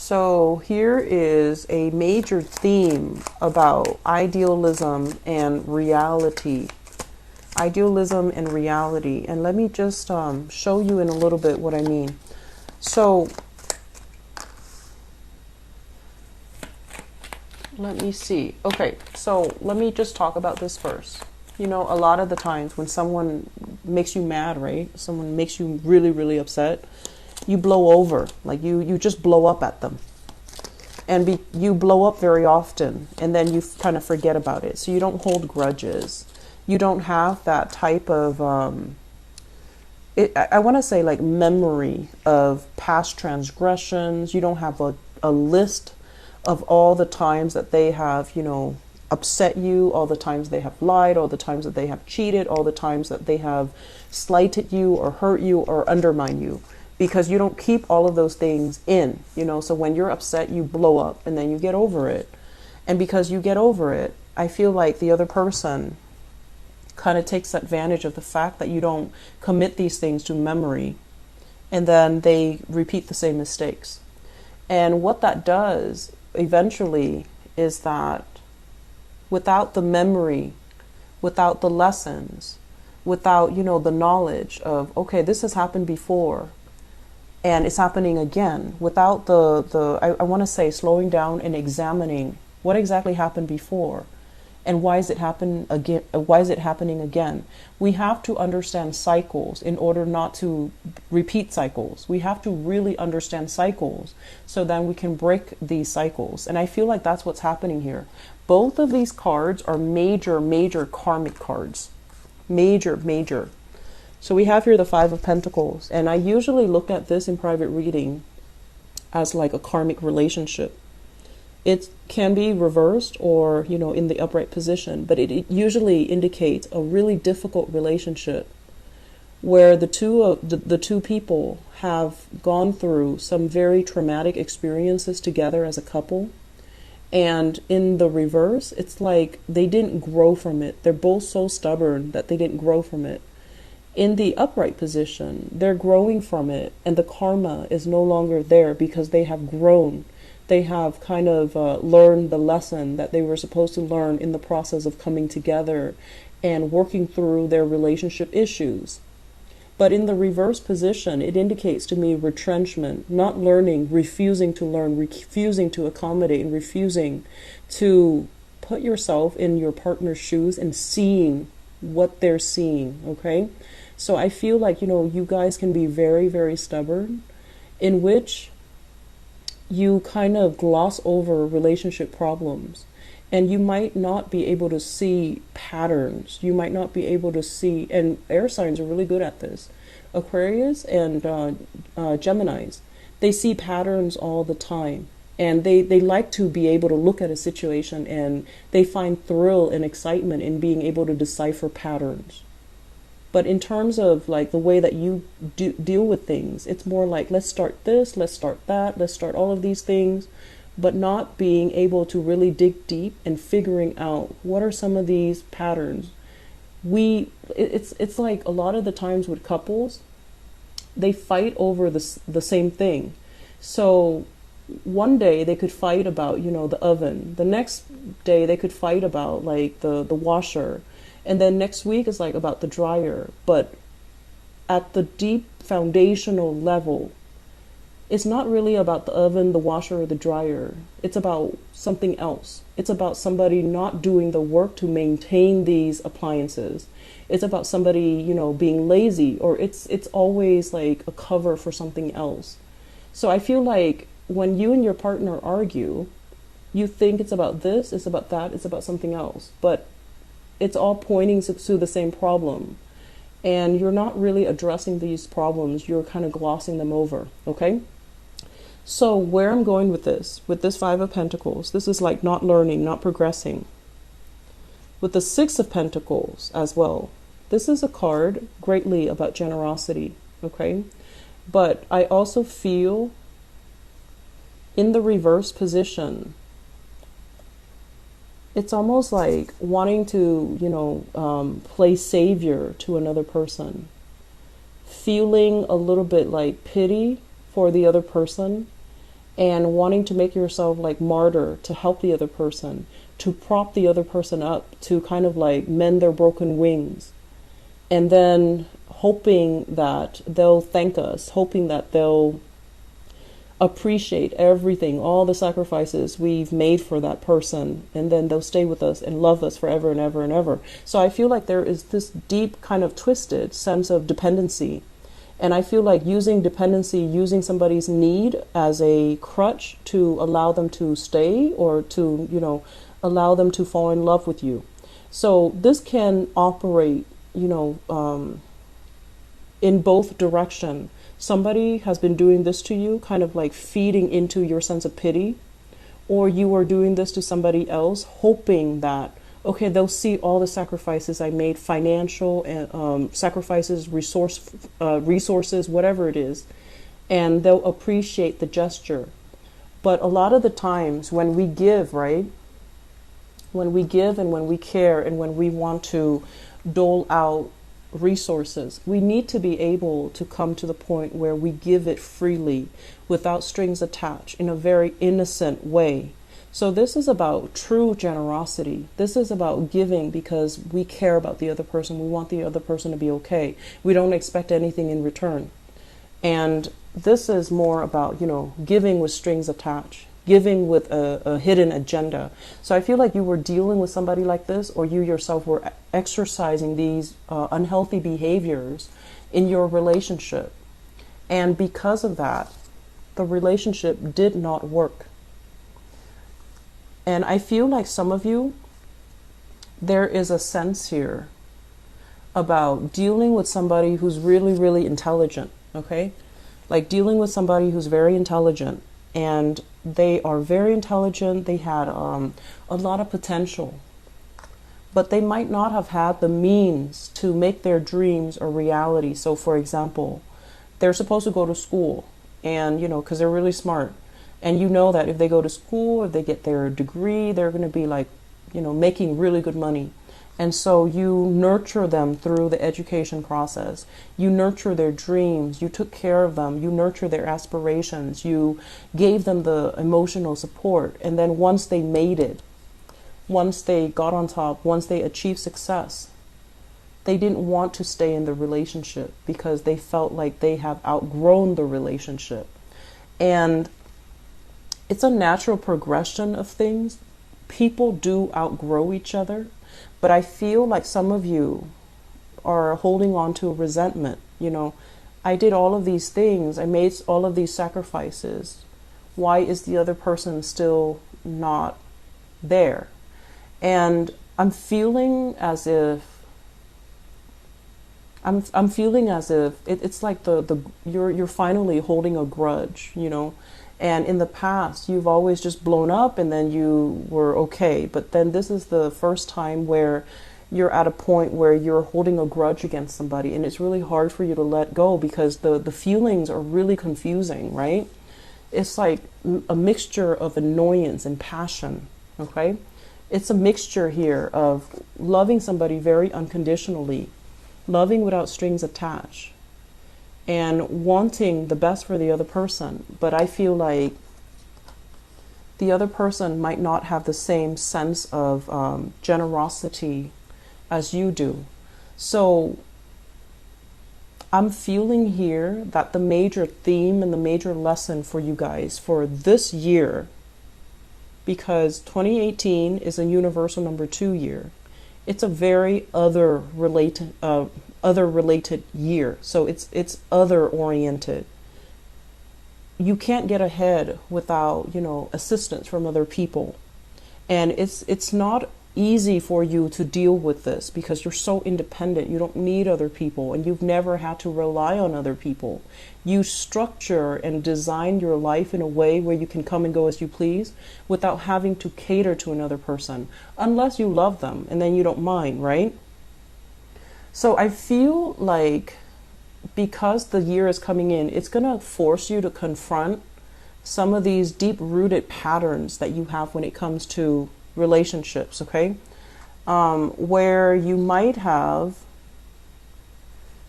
So here is a major theme about idealism and reality. Idealism and reality. And let me just show you in a little bit what I mean. So let me see. Okay, so let me just talk about this first. You know, a lot of the times when someone makes you mad, right? Someone makes you really, really upset, you blow over. Like you just blow up at them. And you blow up very often, and then you kind of forget about it. So you don't hold grudges. You don't have that type of, I want to say like memory of past transgressions. You don't have a list of all the times that they have, you know, upset you, all the times they have lied, all the times that they have cheated, all the times that they have slighted you or hurt you or undermined you. Because you don't keep all of those things in, you know, so when you're upset, you blow up and then you get over it. And because you get over it, I feel like the other person kind of takes advantage of the fact that you don't commit these things to memory, and then they repeat the same mistakes. And what that does eventually is that without the memory, without the lessons, without, you know, the knowledge of, okay, this has happened before, and it's happening again, without I want to say slowing down and examining what exactly happened before and why is it happening again. We have to understand cycles in order not to repeat cycles. We have to really understand cycles so then we can break these cycles. And I feel like that's what's happening here. Both of these cards are major karmic cards. Major. So we have here the Five of Pentacles, and I usually look at this in private reading as like a karmic relationship. It can be reversed or, you know, in the upright position, but it usually indicates a really difficult relationship where the two people have gone through some very traumatic experiences together as a couple. And in the reverse, it's like they didn't grow from it. They're both so stubborn that they didn't grow from it. In the upright position, they're growing from it, and the karma is no longer there because they have grown. They have kind of learned the lesson that they were supposed to learn in the process of coming together and working through their relationship issues. But in the reverse position, it indicates to me retrenchment, not learning, refusing to learn, refusing to accommodate, and refusing to put yourself in your partner's shoes and seeing what they're seeing, okay? So I feel like, you know, you guys can be very stubborn, in which you kind of gloss over relationship problems, and you might not be able to see patterns. You might not be able to see, and air signs are really good at this. Aquarius and Geminis, they see patterns all the time. And they like to be able to look at a situation, and they find thrill and excitement in being able to decipher patterns. But in terms of like the way that you deal with things, it's more like, let's start this, let's start that, let's start all of these things, but not being able to really dig deep and figuring out what are some of these patterns. It's like a lot of the times with couples, they fight over the same thing. So one day they could fight about, you know, the oven. The next day they could fight about like the washer. And then next week is like about the dryer. But at the deep foundational level, it's not really about the oven, the washer, or the dryer. It's about something else. It's about somebody not doing the work to maintain these appliances. It's about somebody, you know, being lazy, or it's always like a cover for something else. So I feel like when you and your partner argue, you think it's about this, it's about that, it's about something else. But it's all pointing to the same problem. And you're not really addressing these problems. You're kind of glossing them over, okay? So where I'm going with this Five of Pentacles, this is like not learning, not progressing. With the Six of Pentacles as well, this is a card greatly about generosity, okay? But I also feel in the reverse position, it's almost like wanting to, you know, play savior to another person. Feeling a little bit like pity for the other person and wanting to make yourself like martyr to help the other person, to prop the other person up, to kind of like mend their broken wings, and then hoping that they'll thank us, hoping that they'll appreciate everything, all the sacrifices we've made for that person, and then they'll stay with us and love us forever and ever and ever. So I feel like there is this deep kind of twisted sense of dependency. And I feel like using dependency, using somebody's need as a crutch to allow them to stay, or to, allow them to fall in love with you. So this can operate, in both direction. Somebody has been doing this to you, kind of like feeding into your sense of pity, or you are doing this to somebody else, hoping that, okay, they'll see all the sacrifices I made, financial and sacrifices, resources, whatever it is, and they'll appreciate the gesture. But a lot of the times when we give, right? When we give and when we care and when we want to dole out resources, we need to be able to come to the point where we give it freely without strings attached, in a very innocent way. So this is about true generosity. This is about giving because we care about the other person. We want the other person to be okay. We don't expect anything in return. And this is more about, giving with strings attached, giving with a hidden agenda. So I feel like you were dealing with somebody like this, or you yourself were exercising these unhealthy behaviors in your relationship. And because of that, the relationship did not work. And I feel like some of you, there is a sense here about dealing with somebody who's really, really intelligent, okay? Like dealing with somebody who's very intelligent, and they are very intelligent. They had a lot of potential, but they might not have had the means to make their dreams a reality. So for example, they're supposed to go to school, and because they're really smart, and that if they go to school, if they get their degree, they're going to be like, making really good money. And so you nurture them through the education process. You nurture their dreams. You took care of them. You nurture their aspirations. You gave them the emotional support. And then once they made it, once they got on top, once they achieved success, they didn't want to stay in the relationship because they felt like they have outgrown the relationship. And it's a natural progression of things. People do outgrow each other. But I feel like some of you are holding on to a resentment. I did all of these things. I made all of these sacrifices. Why is the other person still not there? And I'm feeling as if it's like you're finally holding a grudge, And in the past, you've always just blown up and then you were okay. But then this is the first time where you're at a point where you're holding a grudge against somebody. And it's really hard for you to let go because the feelings are really confusing, right? It's like a mixture of annoyance and passion, okay? It's a mixture here of loving somebody very unconditionally, loving without strings attached, and wanting the best for the other person. But I feel like the other person might not have the same sense of generosity as you do. So I'm feeling here that the major theme and the major lesson for you guys for this year, because 2018 is a universal number 2 year, it's a very other related year. So it's other oriented. You can't get ahead without, assistance from other people. And it's not easy for you to deal with this because you're so independent. You don't need other people, and you've never had to rely on other people. You structure and design your life in a way where you can come and go as you please without having to cater to another person, unless you love them, and then you don't mind, right? So I feel like because the year is coming in, it's going to force you to confront some of these deep-rooted patterns that you have when it comes to relationships, okay? Where you might have,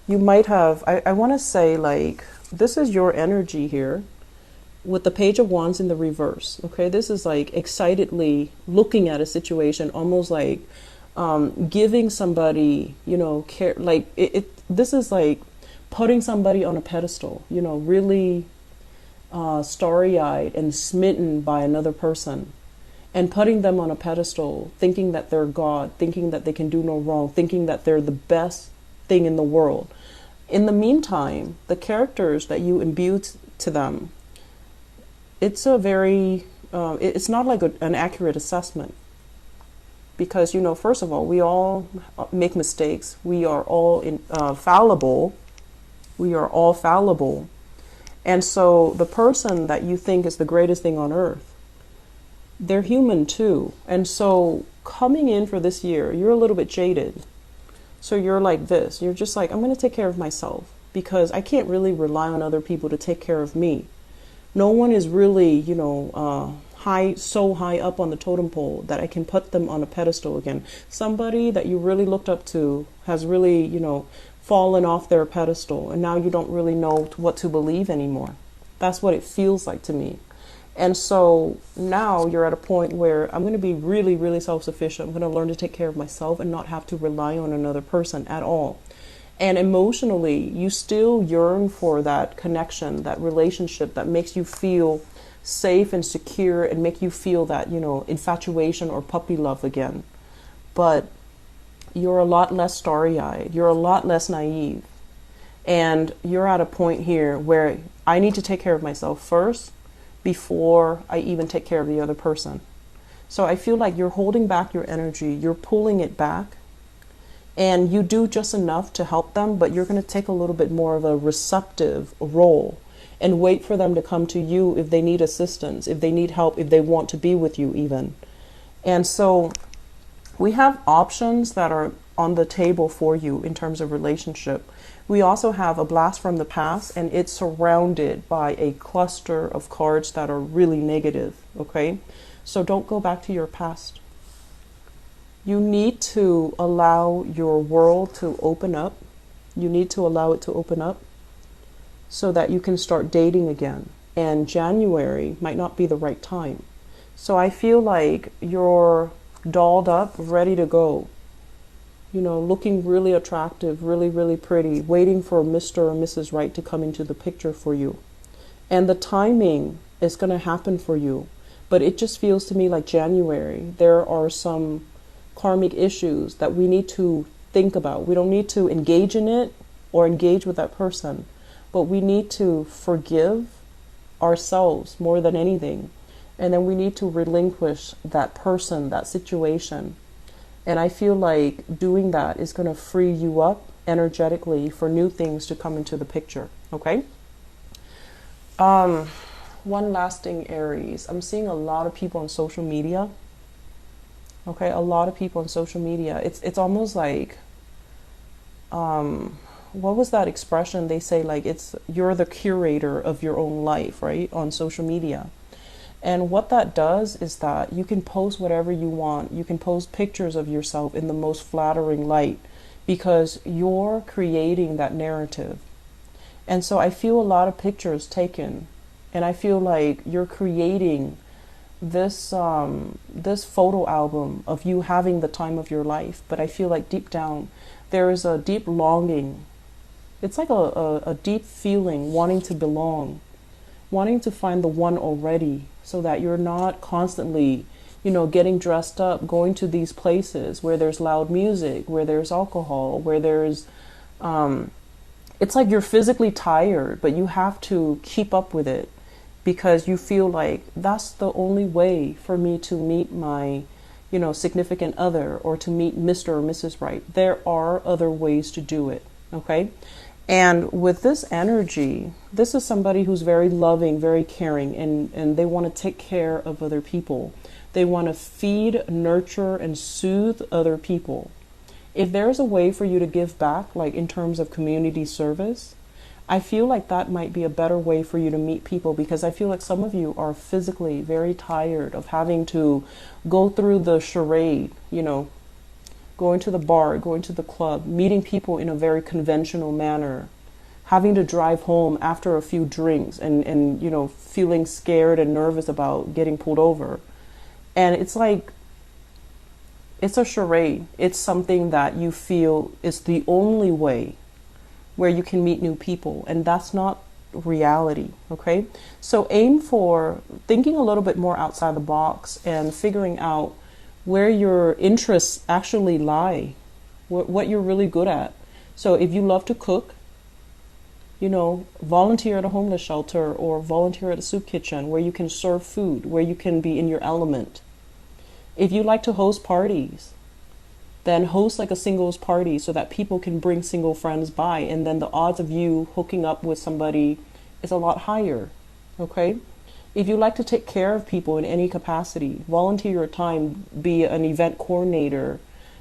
I want to say, like, this is your energy here. with the Page of Wands in the reverse. Okay, this is like excitedly looking at a situation, almost like giving somebody, care. Like this is like putting somebody on a pedestal. Really starry-eyed and smitten by another person, and putting them on a pedestal, thinking that they're God, thinking that they can do no wrong, thinking that they're the best thing in the world. In the meantime, the characters that you imbue to them, it's a very, it's not like an accurate assessment. Because, first of all, we all make mistakes. We are all fallible. We are all fallible. And so the person that you think is the greatest thing on earth, they're human too. And so coming in for this year, you're a little bit jaded. So you're like this. You're just like, I'm going to take care of myself because I can't really rely on other people to take care of me. No one is really, so high up on the totem pole that I can put them on a pedestal again. Somebody that you really looked up to has really, fallen off their pedestal, and now you don't really know what to believe anymore. That's what it feels like to me. And so now you're at a point where I'm going to be really, really self-sufficient. I'm going to learn to take care of myself and not have to rely on another person at all. And emotionally, you still yearn for that connection, that relationship that makes you feel safe and secure and make you feel that, infatuation or puppy love again. But you're a lot less starry-eyed. You're a lot less naive. And you're at a point here where I need to take care of myself first before I even take care of the other person. So I feel like you're holding back your energy. You're pulling it back. And you do just enough to help them, but you're going to take a little bit more of a receptive role and wait for them to come to you if they need assistance, if they need help, if they want to be with you even. And so we have options that are on the table for you in terms of relationship. We also have a blast from the past, and it's surrounded by a cluster of cards that are really negative, okay? So don't go back to your past. You need to allow your world to open up. You need to allow it to open up so that you can start dating again. And January might not be the right time. So I feel like you're dolled up, ready to go. Looking really attractive, really, really pretty, waiting for Mr. or Mrs. Right to come into the picture for you. And the timing is going to happen for you. But it just feels to me like January, there are some karmic issues that we need to think about. We don't need to engage in it or engage with that person, but we need to forgive ourselves more than anything. And then we need to relinquish that person, that situation. And I feel like doing that is going to free you up energetically for new things to come into the picture. Okay? One last thing, Aries. I'm seeing a lot of people on social media. Okay, a lot of people on social media. It's almost like, what was that expression? They say like you're the curator of your own life, right? On social media. And what that does is that you can post whatever you want. You can post pictures of yourself in the most flattering light because you're creating that narrative. And so I feel a lot of pictures taken, and I feel like you're creating this photo album of you having the time of your life. But I feel like deep down there is a deep longing. It's like a deep feeling, wanting to belong, wanting to find the one already, so that you're not constantly, getting dressed up, going to these places where there's loud music, where there's alcohol, where there's, it's like you're physically tired, but you have to keep up with it because you feel like that's the only way for me to meet my, significant other or to meet Mr. or Mrs. Right. There are other ways to do it, okay? And with this energy, this is somebody who's very loving, very caring, and they want to take care of other people. They want to feed, nurture, and soothe other people. If there's a way for you to give back, like in terms of community service, I feel like that might be a better way for you to meet people, because I feel like some of you are physically very tired of having to go through the charade, going to the bar, going to the club, meeting people in a very conventional manner, having to drive home after a few drinks and feeling scared and nervous about getting pulled over. And it's like, it's a charade. It's something that you feel is the only way where you can meet new people, and that's not reality. Okay, so aim for thinking a little bit more outside the box and figuring out where your interests actually lie, what you're really good at. So if you love to cook, volunteer at a homeless shelter or volunteer at a soup kitchen where you can serve food, where you can be in your element. If you like to host parties, then host like a singles party so that people can bring single friends by, and then the odds of you hooking up with somebody is a lot higher. Okay? If you like to take care of people in any capacity, volunteer your time, be an event coordinator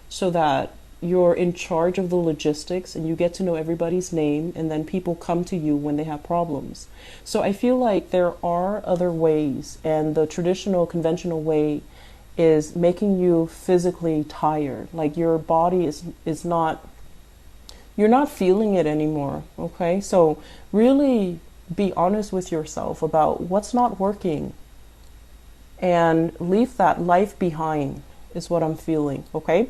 so that you're in charge of the logistics and you get to know everybody's name, and then people come to you when they have problems. So I feel like there are other ways, and the traditional conventional way is making you physically tired. Like your body is not, you're not feeling it anymore. Okay, so really be honest with yourself about what's not working and leave that life behind is what I'm feeling. Okay,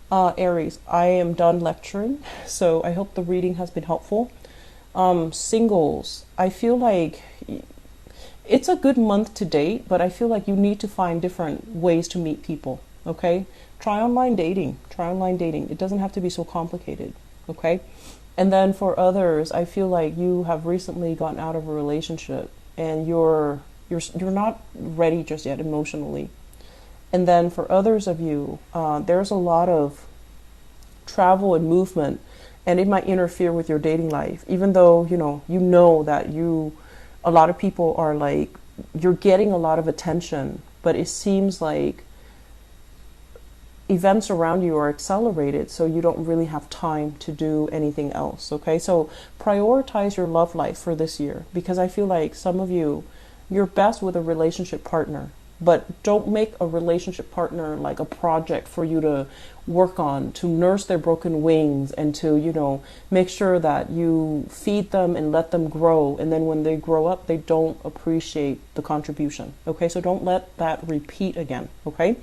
Aries, I am done lecturing, so I hope the reading has been helpful. Singles, I feel like it's a good month to date, but I feel like you need to find different ways to meet people. Okay, try online dating. It doesn't have to be so complicated. Okay, and then for others, I feel like you have recently gotten out of a relationship and you're not ready just yet emotionally. And then for others of you, there's a lot of travel and movement, and it might interfere with your dating life, even though you know that a lot of people are like, you're getting a lot of attention, but it seems like events around you are accelerated, so you don't really have time to do anything else. Okay, so prioritize your love life for this year, because I feel like some of you, you're best with a relationship partner, but don't make a relationship partner like a project for you to work on, to nurse their broken wings, and to make sure that you feed them and let them grow, and then when they grow up they don't appreciate the contribution. Okay, so don't let that repeat again. Okay.